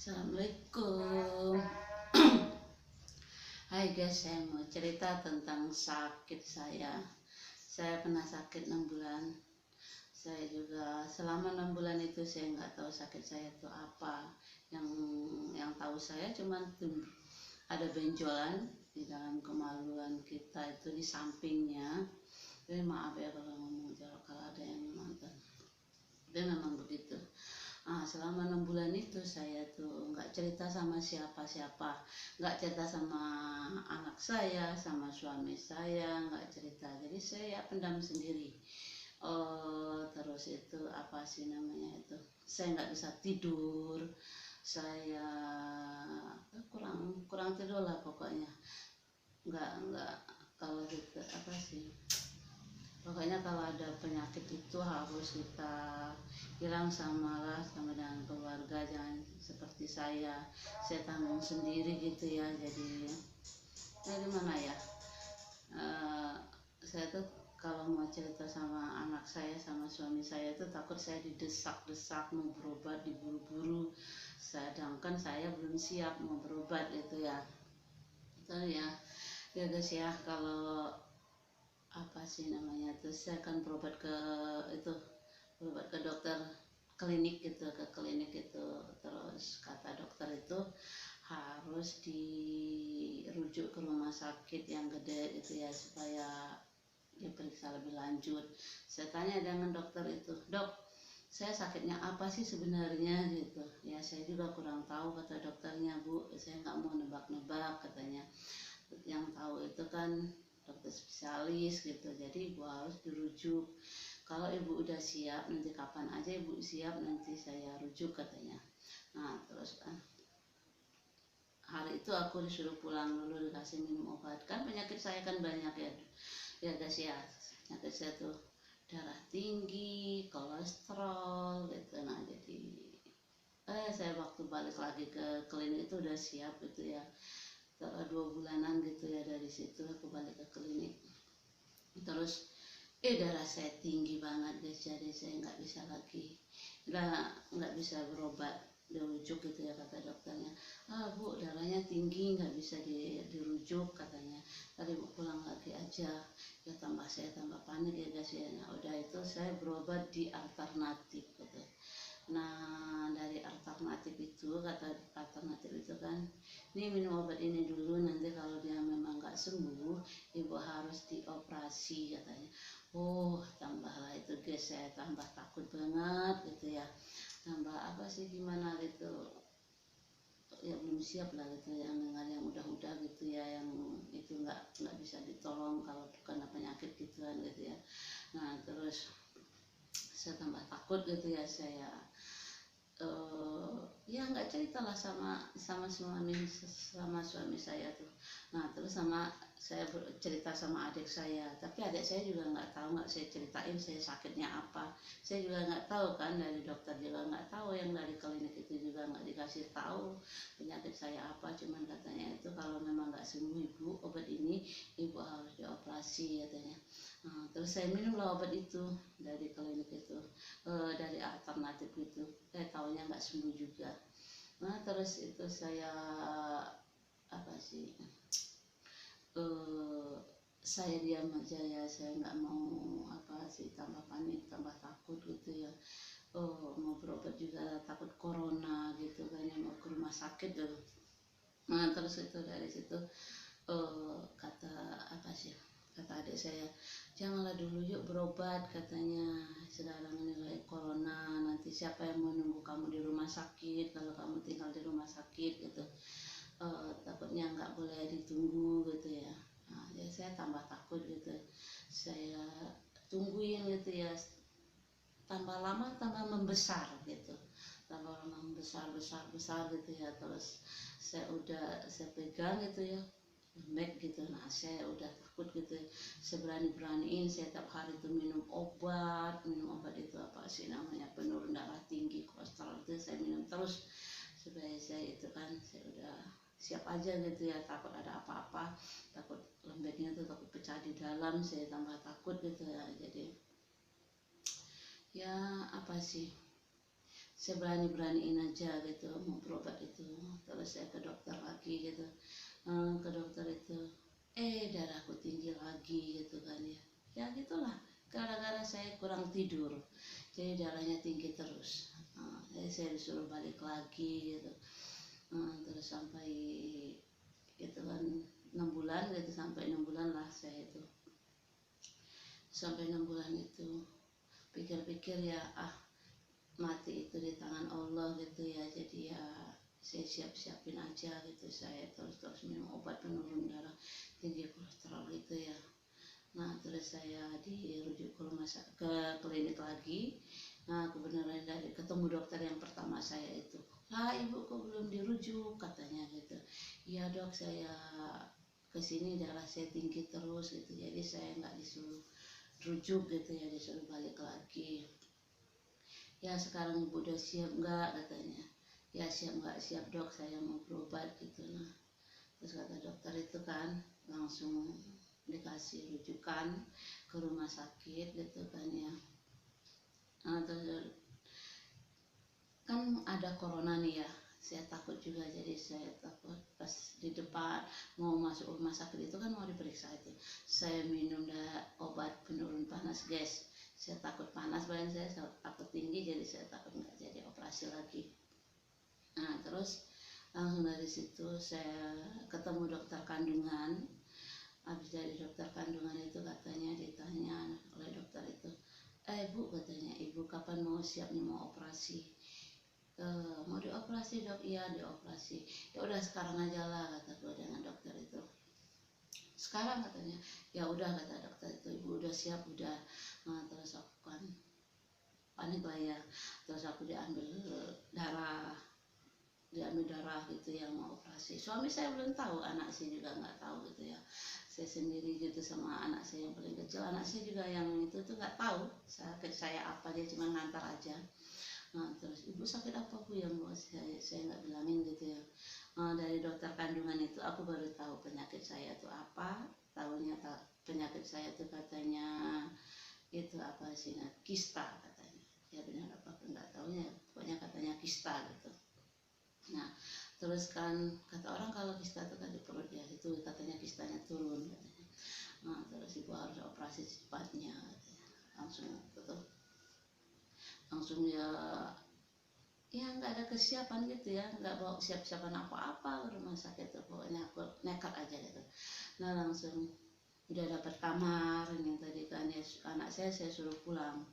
Assalamualaikum. Hai guys, saya mau cerita tentang sakit saya. Saya pernah sakit 6 bulan. Saya juga selama 6 bulan itu saya nggak tahu sakit saya itu apa. Yang tahu saya cuman ada benjolan di dalam kemaluan kita itu di sampingnya. Jadi maaf ya kalau ngomong jorok kalau ada yang nonton. Tapi memang begitu. Selama 6 bulan itu saya tuh nggak cerita sama siapa-siapa, nggak cerita sama anak saya, sama suami saya, nggak cerita. Jadi saya pendam sendiri. Terus itu apa sih namanya itu? Saya nggak bisa tidur, saya kurang tidur lah pokoknya. Nggak kalau gitu apa sih? Pokoknya kalau ada penyakit itu harus kita hilang sama dengan keluarga, jangan seperti saya tanggung sendiri gitu ya. Jadi mana ya, saya tuh kalau mau cerita sama anak saya sama suami saya itu takut saya didesak-desak mau berobat, diburu-buru, sedangkan saya belum siap mau berobat itu ya. Itu ya guys ya, kalau apa sih namanya itu saya akan berobat ke dokter klinik gitu, terus kata dokter itu harus dirujuk ke rumah sakit yang gede gitu ya supaya diperiksa lebih lanjut. Saya tanya dengan dokter itu, dok, saya sakitnya apa sih sebenarnya gitu ya. Saya juga kurang tahu, kata dokternya. Bu, saya nggak mau nebak-nebak, katanya. Yang tahu itu kan dokter spesialis gitu, jadi ibu harus dirujuk. Kalau ibu udah siap, nanti kapan aja ibu siap, nanti saya rujuk, katanya. Terus kan hari itu aku disuruh pulang dulu, dikasih minum obat. Kan penyakit saya kan banyak ya guys ya. Penyakit saya tuh darah tinggi, kolesterol gitu. Jadi saya waktu balik lagi ke klinik itu udah siap gitu ya. 2 bulanan gitu ya, dari situ aku balik ke klinik. Terus darah saya tinggi banget guys, jadi saya nggak bisa lagi, nggak bisa berobat, dirujuk gitu ya, kata dokternya. Bu, darahnya tinggi, nggak bisa dirujuk, katanya. Tadi bu pulang lagi aja. Ya saya tambah panik ya guys ya. Udah itu saya berobat di alternatif gitu. Dari alternatif itu, kata alternatif itu kan, ini minum obat ini dulu, nanti kalau dia memang nggak sembuh, ibu harus dioperasi, katanya. Tambahlah itu guys, saya tambah takut banget gitu ya. Tambah apa sih, gimana gitu ya, belum siap lah gitu yang udah gitu ya, yang itu nggak bisa ditolong kalau bukan penyakit gituan gitu ya. Terus saya tambah takut gitu ya. Saya ya nggak ceritalah sama suami saya tuh. Terus saya cerita sama adik saya, tapi adik saya juga nggak tahu, nggak saya ceritain saya sakitnya apa. Saya juga nggak tahu kan, dari dokter juga nggak tahu, yang dari klinik itu juga nggak dikasih tahu penyakit saya apa. Cuman katanya itu kalau memang nggak sembuh ibu, obat ini ibu harus dioperasi, katanya. Terus saya minumlah obat itu dari klinik itu, dari alternatif itu. Taunya nggak sembuh juga. Terus itu saya apa sih, saya diam aja ya. Saya nggak mau apa sih, tambah panik, tambah takut gitu ya. Mau berobat juga takut corona gitu kan ya, mau ke rumah sakit tuh. Terus itu dari situ kata apa sih, kata adik saya, janganlah dulu, yuk berobat, katanya. Sekarang ini lagi corona, nanti siapa yang mau nunggu kamu di rumah sakit kalau kamu tinggal di rumah sakit gitu. Takutnya nggak boleh ditunggu gitu ya. Ya saya tambah takut gitu. Saya tungguin gitu ya. Tambah lama tambah membesar gitu. Tambah lama membesar gitu ya. Terus saya pegang gitu ya, lembek gitu. Saya udah takut gitu. Saya beraniin saya tiap hari itu minum obat itu apa sih namanya, penurun darah tinggi, kolesterol itu saya minum terus supaya saya itu kan, saya udah siap aja gitu ya. Takut ada apa-apa, takut lembeknya tuh, takut pecah di dalam, saya tambah takut gitu ya. Jadi ya apa sih, saya berani-beraniin aja gitu mau berobat itu. Terus saya ke dokter lagi gitu, ke dokter itu darahku tinggi lagi gitu kan ya. Ya gitulah, gara-gara saya kurang tidur jadi darahnya tinggi terus. Jadi saya disuruh balik lagi gitu. Terus sampai itu kan 6 bulan gitu, sampai 6 bulan lah saya itu, sampai 6 bulan itu pikir-pikir ya mati itu di tangan Allah gitu ya. Jadi ya saya siap-siapin aja gitu, saya terus minum obat penurun darah, tinggi kolesterol gitu ya. Nah terus saya dirujuk ke klinik lagi. Nah kebenaran dari ketemu dokter yang pertama saya itu, ibu kok belum dirujuk katanya gitu. Iya dok, saya kesini darah saya tinggi terus gitu, jadi saya nggak disuruh rujuk gitu ya, disuruh balik lagi. Ya sekarang ibu udah siap nggak katanya. Ya siap nggak siap dok, saya mau berobat gitu. Nah terus kata dokter itu kan langsung dikasih rujukan ke rumah sakit gitu kan ya. Nah, terus kan ada corona nih ya, saya takut juga, jadi saya takut pas di depan mau masuk rumah sakit itu kan mau diperiksa itu, saya minum obat penurun panas gas. Saya takut panas, badan saya takut tinggi, jadi saya takut nggak jadi operasi lagi. Nah terus langsung dari situ saya ketemu dokter kandungan. Habis dari dokter kandungan itu katanya ditanya oleh dokter itu, bu katanya, ibu kapan mau siap nih mau operasi? Mau dioperasi dok? Iya dioperasi. Ya udah sekarang aja lah kata gue dengan dokter itu. Sekarang katanya. Ya udah kata dokter itu, ibu udah siap udah. Nah, terus aku kan panik lah ya. Terus aku diambil darah gitu yang mau operasi. Suami saya belum tahu, anak saya juga nggak tahu gitu ya. Saya sendiri gitu sama anak saya yang paling kecil. Anak saya juga yang itu tuh nggak tahu sakit saya apa, dia cuma ngantar aja. Nah terus ibu sakit apa bu yang buat saya nggak bilangin gitu ya. Dari dokter kandungan itu aku baru tahu penyakit saya itu apa. Tahunya penyakit saya itu katanya itu apa sih, kista katanya. Ya benar apa nggak tahunya, pokoknya katanya kista gitu. Nah terus kan kata orang kalau kista itu kan di perut ya, itu katanya kistanya turun katanya. Nah terus ibu harus operasi secepatnya katanya. Langsung ya nggak ada kesiapan gitu ya, nggak bawa siap-siapan apa-apa ke rumah sakit tuh, pokoknya aku nekat aja gitu. Nah langsung udah dapat kamar ini tadi kan ya, anak saya suruh pulang.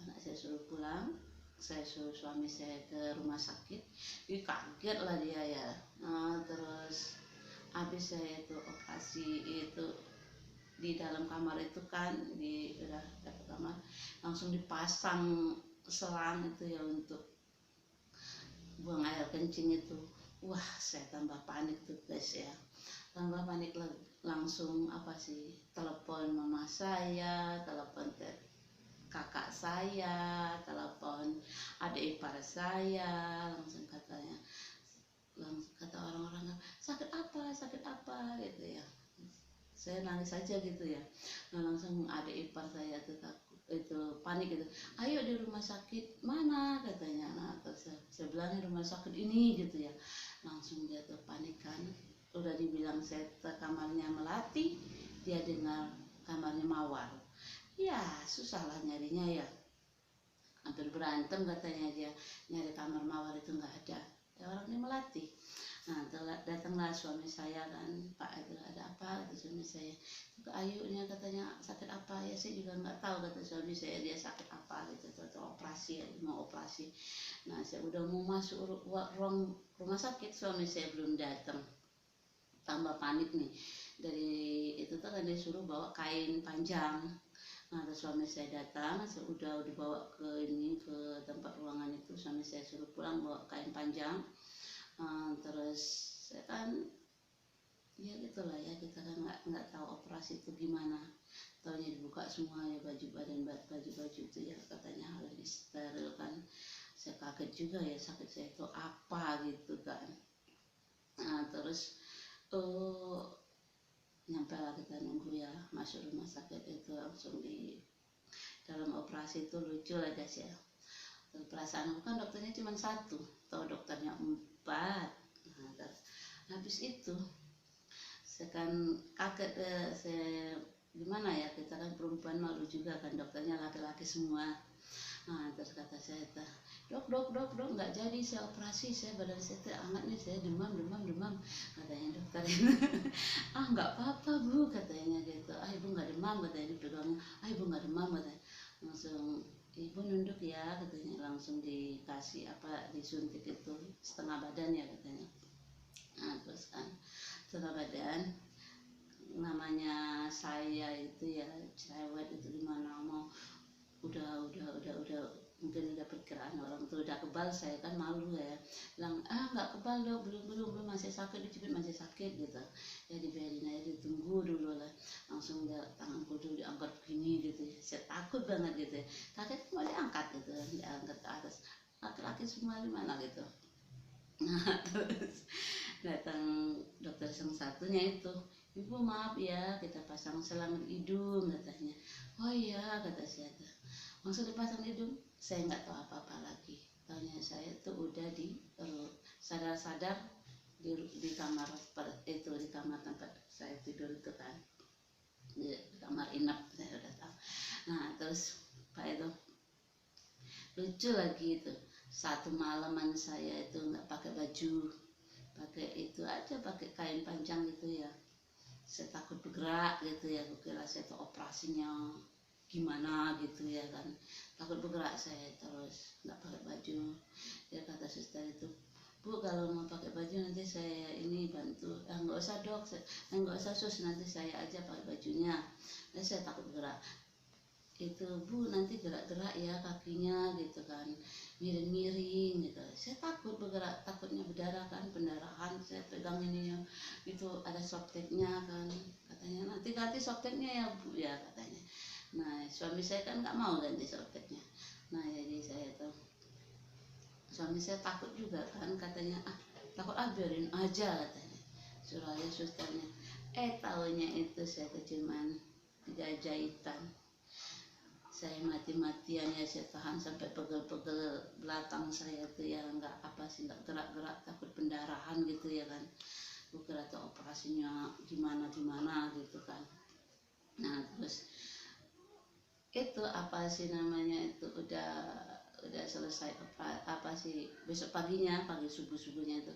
Anak saya suruh pulang, saya suruh suami saya ke rumah sakit. Kaget lah dia ya. Nah, terus habis saya itu operasi itu di dalam kamar itu kan, udah dapat kamar langsung dipasang selang itu ya untuk buang air kencing itu. Wah saya tambah panik tuh guys ya, tambah panik langsung apa sih, telepon mama saya, telepon kakak saya, telepon adik ipar saya, langsung kata orang-orang sakit apa gitu ya. Saya nangis aja gitu ya. Nah langsung adik ipar saya tuh itu panik gitu, ayo di rumah sakit mana katanya. Nah terus saya bilang di rumah sakit ini gitu ya. Langsung dia tuh panik kan, udah dibilang saya ke kamarnya Melati, dia dengar kamarnya Mawar. Ya susah lah nyarinya ya, hampir berantem katanya dia nyari kamar Mawar itu nggak ada, ya orangnya Melati. Nah datanglah suami saya kan, Pak itu ada apa kata suami saya. Ayunya katanya sakit apa ya, saya juga nggak tahu kata suami saya dia sakit apa gitu, atau operasi ya, mau operasi. Nah saya udah mau masuk ruang rumah sakit, suami saya belum datang. Tambah panik nih, dari itu tuh kan dia suruh bawa kain panjang. Nah terus suami saya datang, saya udah dibawa ke tempat ruangan itu, suami saya suruh pulang bawa kain panjang. Terus saya kan ya gitulah ya, kita kan nggak tahu operasi itu gimana, taunya dibuka semua ya, baju itu ya katanya harus disteril kan. Saya kaget juga ya, sakit saya itu apa gitu kan. Nah terus nyampe lah, kita nunggu ya masuk rumah sakit itu, langsung di dalam operasi itu lucu lah guys ya. Perasaan aku kan dokternya cuma satu, atau dokternya 4. Nah, habis itu saya kan kaget, saya gimana ya, kita kan perempuan malu juga kan, dokternya laki-laki semua. Nah, terus kata saya, dok, nggak jadi saya operasi, saya badan saya hangat nih, saya demam, katanya dokter. Ah, nggak apa-apa bu, katanya gitu. Ah, ibu nggak demam, katanya, dipegangnya. Ah, ibu nggak demam, katanya. Langsung, ibu nunduk ya, katanya. Langsung dikasih disuntik itu setengah badan ya, katanya. Nah, terus kan setengah badan, namanya saya itu ya cewek, itu gimana mau, udah mungkin udah perkiraan orang tuh udah kebal, saya kan malu ya, bilang nggak kebal dok, belum masih sakit, dicubit masih sakit gitu ya, dibiarin aja, ditunggu dulu lah. Langsung dia tanganku tuh diangkat begini gitu, saya takut banget gitu, kaget mau diangkat gitu, diangkat ke atas, laki-laki semua di mana gitu. Nah, terus datang dokter yang satunya itu, ibu maaf ya, kita pasang selang hidung, katanya. Oh iya, kata saya. Langsung dipasang hidung, saya nggak tahu apa-apa lagi. Taunya saya tuh udah sadar-sadar di kamar itu, di kamar tempat saya tidur itu kan, di kamar inap, saya udah tahu. Nah, terus Pak itu lucu lagi itu, satu malaman saya itu nggak pakai baju, pakai itu aja, pakai kain panjang gitu ya. Saya takut bergerak gitu ya, aku kira saya tuh operasinya gimana gitu ya kan, takut bergerak saya, terus nggak pakai baju. Dia kata suster itu, bu kalau mau pakai baju nanti saya ini bantu. Nggak usah dok, nggak usah sus, nanti saya aja pakai bajunya. Nah, saya takut bergerak itu, bu nanti gerak-gerak ya kakinya gitu kan, miring-miring gitu. Saya takut bergerak, takutnya berdarah kan, pendarahan. Saya pegang ininya itu, ada softteknya kan, katanya nanti ganti softteknya ya bu ya, katanya. Nah, suami saya kan nggak mau ganti softteknya. Nah, jadi saya tuh, suami saya takut juga kan, katanya takut, biarin aja, katanya, suruh aja susternya. Taunya itu saya cuman 3 jahitan. Saya mati-matian ya, saya tahan sampai pegel-pegel belakang saya tuh ya, nggak nggak gerak-gerak, takut pendarahan gitu ya kan. Bukan atau operasinya gimana gitu kan. Nah, terus itu namanya itu udah selesai besok paginya, pagi subuhnya itu,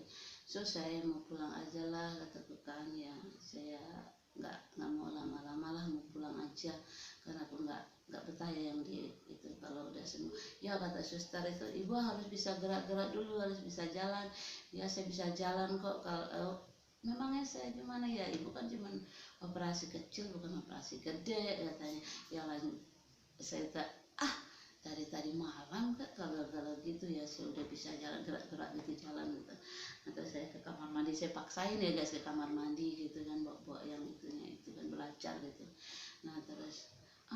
so saya mau pulang aja lah, kataku kan ya, saya nggak mau lama-lama lah, mau pulang aja karena aku nggak betah ya yang di itu, kalau udah sembuh ya, kata suster itu, ibu harus bisa gerak-gerak dulu, harus bisa jalan. Ya saya bisa jalan kok, kalau memangnya saya gimana ya, ibu kan cuma operasi kecil bukan operasi gede, katanya. Ya lain saya dari tadi malam kan kalau gitu ya, saya udah bisa jalan, gerak-gerak gitu, jalan gitu. Atau saya ke kamar mandi, saya paksain ya guys ke kamar mandi gitu kan, bawa yang itunya itu kan, belajar gitu. Nah, terus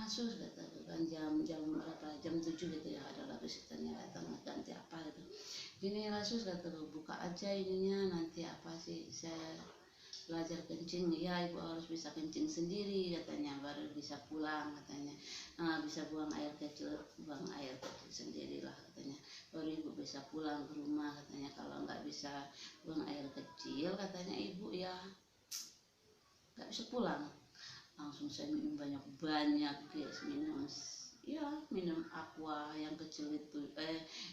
sus kata kan, jam berapa, jam 7 gitu ya, ada visitornya datang ganti apa gitu. Gini lah sus, kata buka aja ininya, nanti apa sih saya belajar kencing ya, ibu harus bisa kencing sendiri, katanya, baru bisa pulang, katanya. Bisa buang air kecil sendirilah, katanya, baru ibu bisa pulang ke rumah, katanya. Kalau nggak bisa buang air kecil, katanya, ibu ya nggak bisa pulang. Langsung saya minum banyak guys, minum aqua yang kecil itu,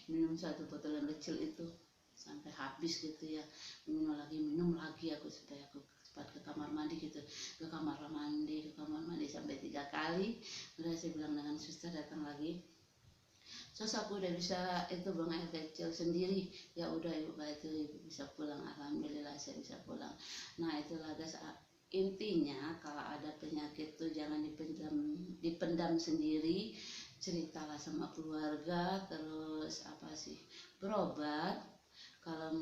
minum 1 botol yang kecil itu sampai habis gitu ya, minum lagi aku, supaya aku cepat ke kamar mandi gitu, ke kamar mandi sampai 3 kali. Udah saya bilang dengan suster, datang lagi, aku udah bisa itu buang air kecil sendiri, ya udah ibu, itu ibu bisa pulang, alhamdulillah saya bisa pulang. Nah, itulah guys, intinya kalau ada penyakit tuh jangan dipendam sendiri, ceritalah sama keluarga, terus berobat. Kalau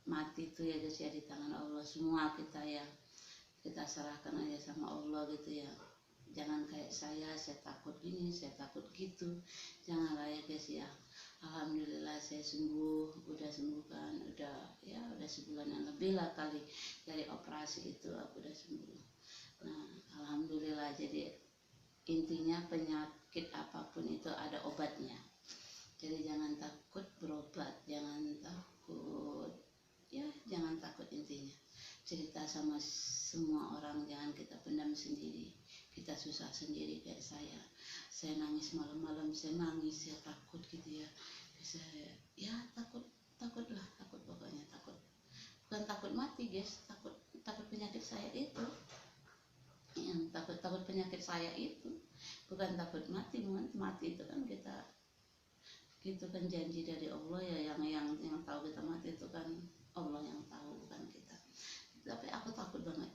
mati tuh ya guys ya, di tangan Allah semua, kita serahkan aja sama Allah gitu ya. Jangan kayak saya takut gini, saya takut gitu, janganlah ya guys ya. Alhamdulillah saya udah sembuh kan, udah sebulan yang lebih lah kali dari operasi itu, aku udah sembuh. Nah, alhamdulillah. Jadi intinya penyakit apapun itu ada obatnya. Jadi jangan takut berobat, jangan takut, ya jangan takut intinya. Cerita sama semua orang, jangan kita pendam sendiri. Kita susah sendiri kayak saya nangis malam-malam, saya nangis, saya takut gitu ya. Saya ya takutlah, takut pokoknya takut. Bukan takut mati guys, takut penyakit saya itu. Yang takut penyakit saya itu bukan takut mati. Mati itu kan kita, itu kan janji dari Allah ya, yang tahu kita mati itu kan Allah yang tahu, bukan kita. Tapi aku takut banget.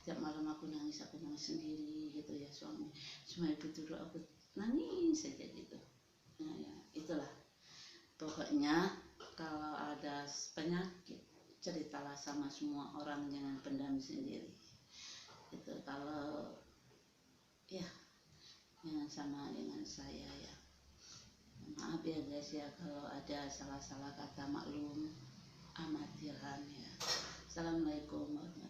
Tiap malam aku nangis sendiri gitu ya, suami ibu tidur aku nangis saja gitu. Nah ya itulah, pokoknya kalau ada penyakit ceritalah sama semua orang, jangan pendam sendiri gitu. Kalau ya jangan sama dengan saya ya, maaf ya guys ya kalau ada salah-salah kata, maklum amatiran ya. Assalamualaikum warahmatullahi wabarakatuh.